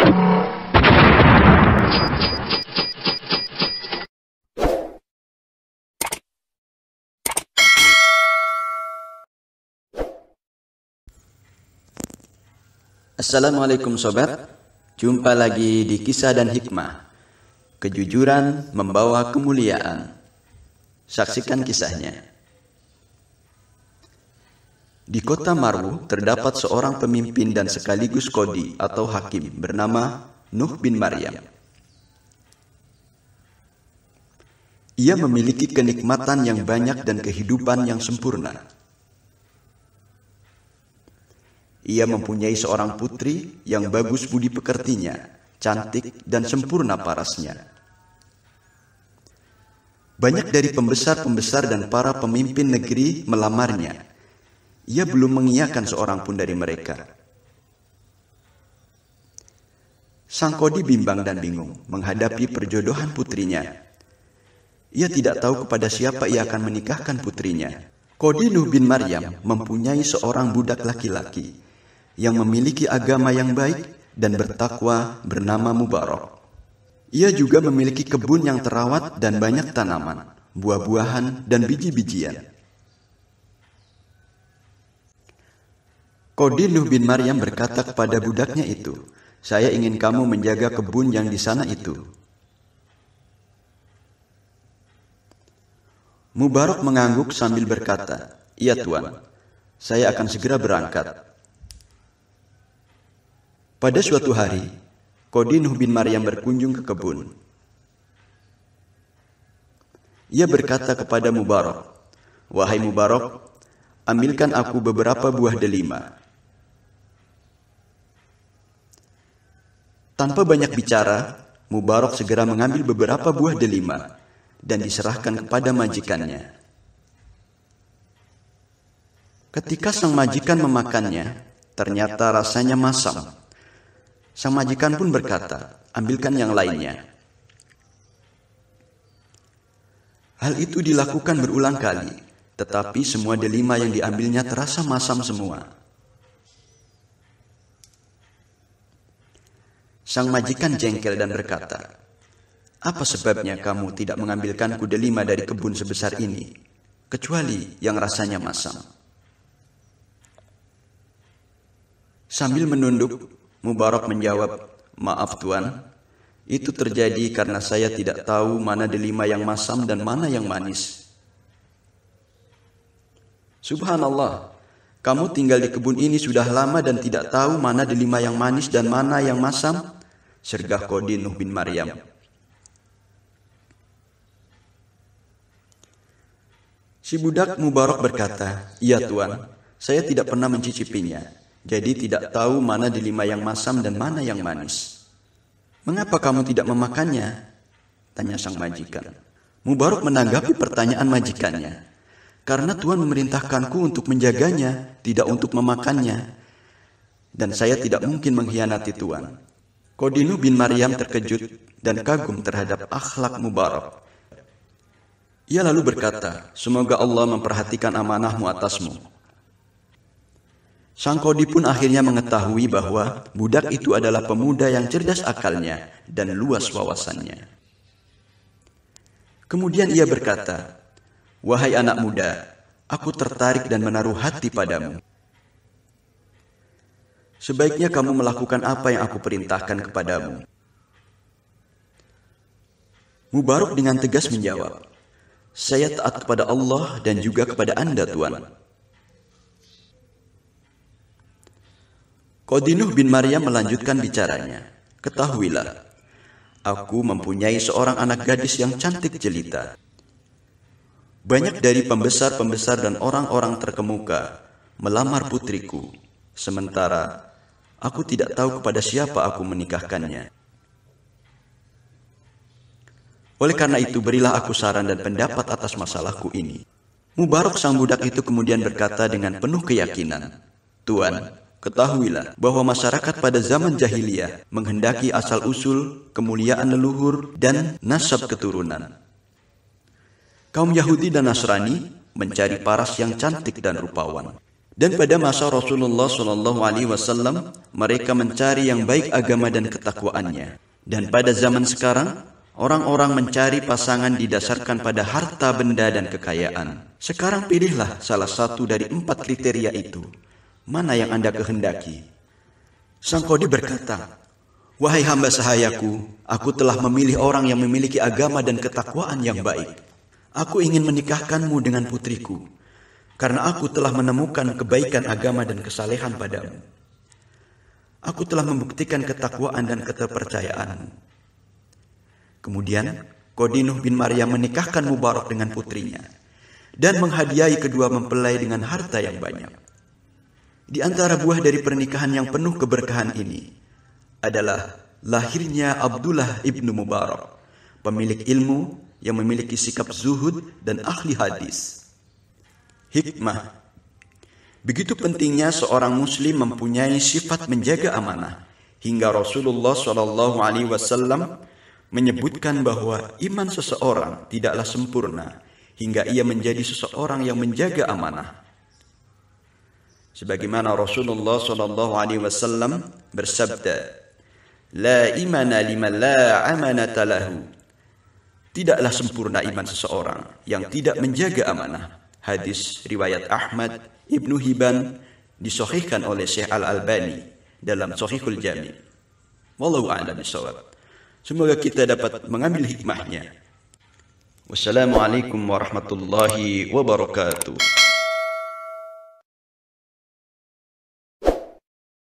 Assalamualaikum sobat, jumpa lagi di Kisah dan Hikmah. Kejujuran membawa kemuliaan. Saksikan kisahnya. Di kota Marwu terdapat seorang pemimpin dan sekaligus qadhi atau hakim bernama Nuh bin Maryam. Ia memiliki kenikmatan yang banyak dan kehidupan yang sempurna. Ia mempunyai seorang putri yang bagus budi pekertinya, cantik dan sempurna parasnya. Banyak dari pembesar-pembesar dan para pemimpin negeri melamarnya. Ia belum mengiyakan seorang pun dari mereka. Sang qadhi bimbang dan bingung menghadapi perjodohan putrinya. Ia tidak tahu kepada siapa ia akan menikahkan putrinya. Qadhi Nuh bin Maryam mempunyai seorang budak laki-laki yang memiliki agama yang baik dan bertakwa bernama Mubarak. Ia juga memiliki kebun yang terawat dan banyak tanaman, buah-buahan, dan biji-bijian. Qadhi Nuh bin Maryam berkata kepada budaknya itu, "Saya ingin kamu menjaga kebun yang di sana itu." Mubarak mengangguk sambil berkata, "Iya Tuan, saya akan segera berangkat." Pada suatu hari, qadhi Nuh bin Maryam berkunjung ke kebun. Ia berkata kepada Mubarak, "Wahai Mubarak, ambilkan aku beberapa buah delima." Tanpa banyak bicara, Mubarak segera mengambil beberapa buah delima dan diserahkan kepada majikannya. Ketika sang majikan memakannya, ternyata rasanya masam. Sang majikan pun berkata, "Ambilkan yang lainnya." Hal itu dilakukan berulang kali, tetapi semua delima yang diambilnya terasa masam semua. Sang majikan jengkel dan berkata, "Apa sebabnya kamu tidak mengambilkanku delima dari kebun sebesar ini, kecuali yang rasanya masam?" Sambil menunduk, Mubarak menjawab, "Maaf Tuan, itu terjadi karena saya tidak tahu mana delima yang masam dan mana yang manis." "Subhanallah, kamu tinggal di kebun ini sudah lama dan tidak tahu mana delima yang manis dan mana yang masam?" sergah qadhi Nuh bin Maryam. Si budak Mubarak berkata, "Iya Tuan, saya tidak pernah mencicipinya. Jadi tidak tahu mana delima yang masam dan mana yang manis." "Mengapa kamu tidak memakannya?" tanya sang majikan. Mubarak menanggapi pertanyaan majikannya, "Karena Tuhan memerintahkanku untuk menjaganya, tidak untuk memakannya. Dan saya tidak mungkin mengkhianati Tuhan." Qadhi Nuh bin Maryam terkejut dan kagum terhadap akhlak Mubarak. Ia lalu berkata, "Semoga Allah memperhatikan amanahmu atasmu." Sang qadhi pun akhirnya mengetahui bahwa budak itu adalah pemuda yang cerdas akalnya dan luas wawasannya. Kemudian ia berkata, "Wahai anak muda, aku tertarik dan menaruh hati padamu. Sebaiknya kamu melakukan apa yang aku perintahkan kepadamu." Mubarak dengan tegas menjawab, "Saya taat kepada Allah dan juga kepada Anda, Tuan." Qadhi Nuh bin Maryam melanjutkan bicaranya, "Ketahuilah, aku mempunyai seorang anak gadis yang cantik jelita. Banyak dari pembesar-pembesar dan orang-orang terkemuka melamar putriku, sementara aku tidak tahu kepada siapa aku menikahkannya. Oleh karena itu, berilah aku saran dan pendapat atas masalahku ini." Mubarak sang budak itu kemudian berkata dengan penuh keyakinan, "Tuan, ketahuilah bahwa masyarakat pada zaman jahiliyah menghendaki asal-usul, kemuliaan leluhur, dan nasab keturunan. Kaum Yahudi dan Nasrani mencari paras yang cantik dan rupawan. Dan pada masa Rasulullah SAW, mereka mencari yang baik agama dan ketakwaannya. Dan pada zaman sekarang, orang-orang mencari pasangan didasarkan pada harta benda dan kekayaan. Sekarang pilihlah salah satu dari 4 kriteria itu. Mana yang Anda kehendaki? Sang kodi berkata, "Wahai hamba sahayaku, aku telah memilih orang yang memiliki agama dan ketakwaan yang baik. Aku ingin menikahkanmu dengan putriku, karena aku telah menemukan kebaikan agama dan kesalehan padamu. Aku telah membuktikan ketakwaan dan keterpercayaanmu." Kemudian, Qadi Nuh bin Maryam menikahkan Mubarak dengan putrinya, dan menghadiahi kedua mempelai dengan harta yang banyak. Di antara buah dari pernikahan yang penuh keberkahan ini, adalah lahirnya Abdullah ibnu Mubarak, pemilik ilmu yang memiliki sikap zuhud dan ahli hadis. Hikmah. Begitu pentingnya seorang muslim mempunyai sifat menjaga amanah, hingga Rasulullah SAW menyebutkan bahwa iman seseorang tidaklah sempurna hingga ia menjadi seseorang yang menjaga amanah. Sebagaimana Rasulullah SAW bersabda, "La imana liman la amanata lahu." Tidaklah sempurna iman seseorang yang tidak menjaga amanah. Hadis riwayat Ahmad, Ibnu Hibban, disahihkan oleh Syekh Al-Albani dalam Shahihul Jami'. Wallahu a'lam bishawab. Semoga kita dapat mengambil hikmahnya. Wassalamualaikum warahmatullahi wabarakatuh.